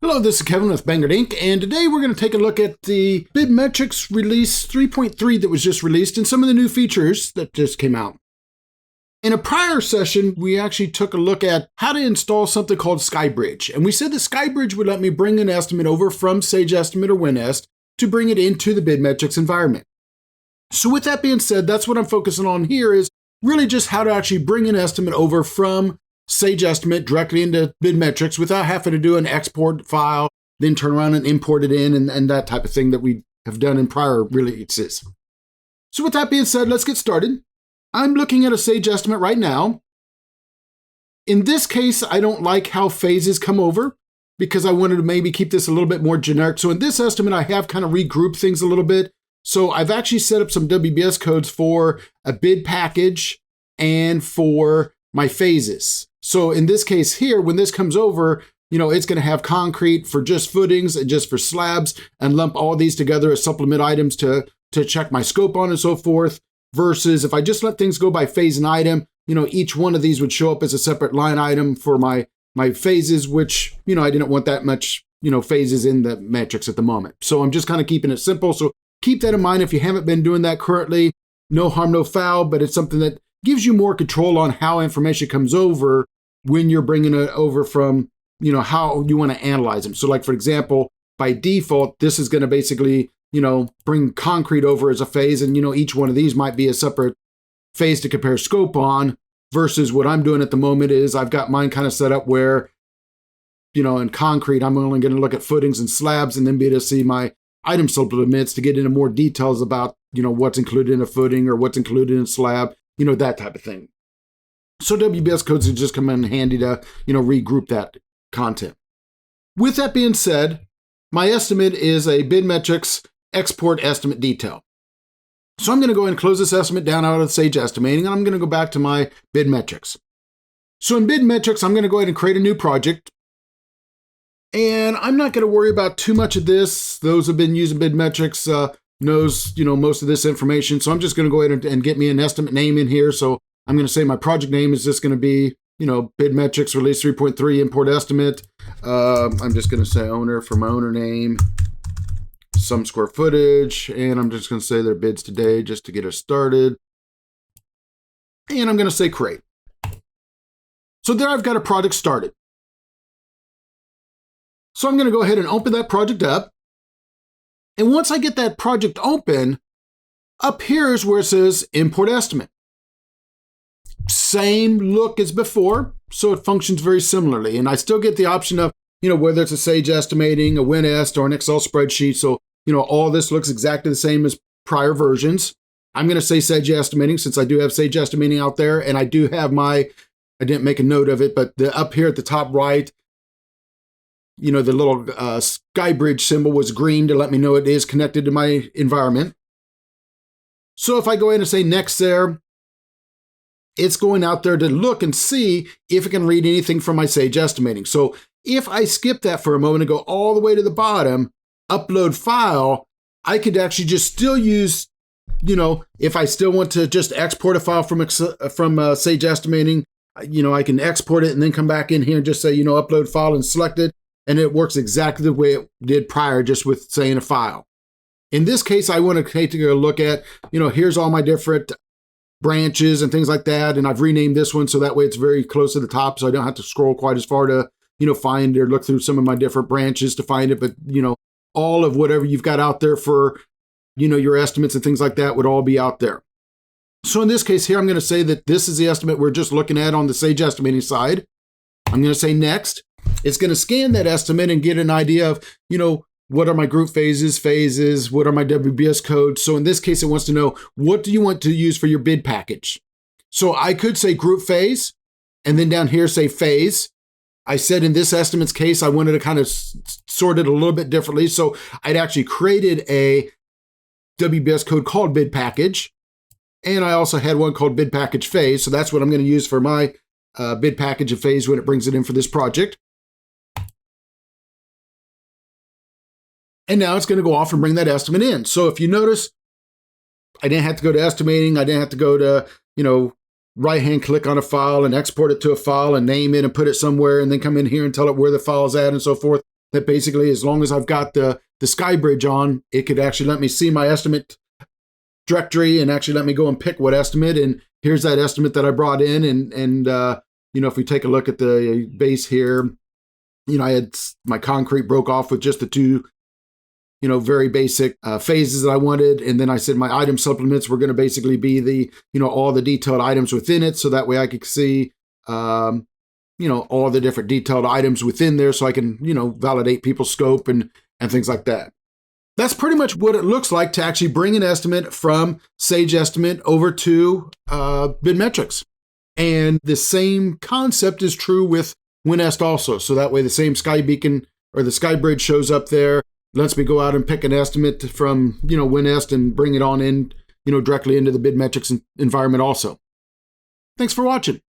Hello, this is Kevin with Bangert Inc. And today we're going to take a look at the BidMetrics release 3.3 that was just released and some of the new features that just came out. In a prior session, we actually took a look at how to install something called SkyBridge. And we said that SkyBridge would let me bring an estimate over from Sage Estimate or WinEst to bring it into the BidMetrics environment. So with that being said, that's what I'm focusing on here is really just how to actually bring an estimate over from Sage Estimate directly into BidMetrics without having to do an export file, then turn around and import it in and that type of thing that we have done in prior releases. So with that being said, let's get started. I'm looking at a Sage Estimate right now. In this case, I don't like how phases come over because I wanted to maybe keep this a little bit more generic. So in this estimate, I have kind of regrouped things a little bit. So I've actually set up some WBS codes for a bid package and for my phases. So in this case here, when this comes over, it's going to have concrete for just footings and just for slabs and lump all these together as supplement items to check my scope on and so forth. Versus if I just let things go by phase and item, each one of these would show up as a separate line item for my phases, which, I didn't want that much, phases in the metrics at the moment. So I'm just kind of keeping it simple. So keep that in mind if you haven't been doing that currently. No harm, no foul, but it's something that gives you more control on how information comes over when you're bringing it over from, how you want to analyze them. So like, for example, by default, this is going to basically, bring concrete over as a phase. And, each one of these might be a separate phase to compare scope on versus what I'm doing at the moment is I've got mine kind of set up where, in concrete, I'm only going to look at footings and slabs and then be able to see my item supplements to get into more details about, what's included in a footing or what's included in a slab, that type of thing. So WBS codes would just come in handy to, regroup that content. With that being said, my estimate is a BidMetrics export estimate detail. So I'm going to go ahead and close this estimate down out of Sage Estimating, and I'm going to go back to my BidMetrics. So in BidMetrics, I'm going to go ahead and create a new project. And I'm not going to worry about too much of this. Those who have been using BidMetrics knows, most of this information. So I'm just going to go ahead and get me an estimate name in here. So I'm going to say my project name is just going to be, BidMetrics Release 3.3 Import Estimate. I'm just going to say owner for my owner name, some square footage, and I'm just going to say their bids today just to get us started. And I'm going to say create. So there I've got a project started. So I'm going to go ahead and open that project up. And once I get that project open, up here is where it says Import Estimate. Same look as before, so it functions very similarly. And I still get the option of, whether it's a Sage Estimating, a WinEst, or an Excel spreadsheet. So, all this looks exactly the same as prior versions. I'm going to say Sage Estimating since I do have Sage Estimating out there. And I do have I didn't make a note of it, but up here at the top right, the little SkyBridge symbol was green to let me know it is connected to my environment. So if I go in and say next there, it's going out there to look and see if it can read anything from my Sage Estimating. So if I skip that for a moment and go all the way to the bottom, upload file, I could actually just still use, if I still want to just export a file from Sage Estimating, I can export it and then come back in here and just say, upload file and select it. And it works exactly the way it did prior, just with saying a file. In this case, I want to take a look at, here's all my different branches and things like that. And I've renamed this one so that way it's very close to the top. So I don't have to scroll quite as far to, find or look through some of my different branches to find it. But, all of whatever you've got out there for, your estimates and things like that would all be out there. So in this case here, I'm going to say that this is the estimate we're just looking at on the Sage Estimating side. I'm going to say next. It's going to scan that estimate and get an idea of, what are my group phases, what are my WBS codes. So in this case, it wants to know, what do you want to use for your bid package? So I could say group phase, and then down here say phase. I said in this estimate's case, I wanted to kind of sort it a little bit differently. So I'd actually created a WBS code called bid package. And I also had one called bid package phase. So that's what I'm going to use for my bid package of phase when it brings it in for this project. And now it's going to go off and bring that estimate in. So if you notice, I didn't have to go to estimating. I didn't have to go to, right-hand click on a file and export it to a file and name it and put it somewhere and then come in here and tell it where the file is at and so forth. that basically, as long as I've got the SkyBridge on, it could actually let me see my estimate directory and actually let me go and pick what estimate. And here's that estimate that I brought in. And if we take a look at the base here, I had my concrete broke off with just the two, very basic phases that I wanted. And then I said my item supplements were going to basically be the, all the detailed items within it. So that way I could see, all the different detailed items within there. So I can, validate people's scope and things like that. That's pretty much what it looks like to actually bring an estimate from Sage Estimate over to BidMetrics. And the same concept is true with WinEst also. So that way the same sky beacon or the SkyBridge shows up there, lets me go out and pick an estimate from, WinEst and bring it on in, directly into the BidMetrics environment also. Thanks for watching.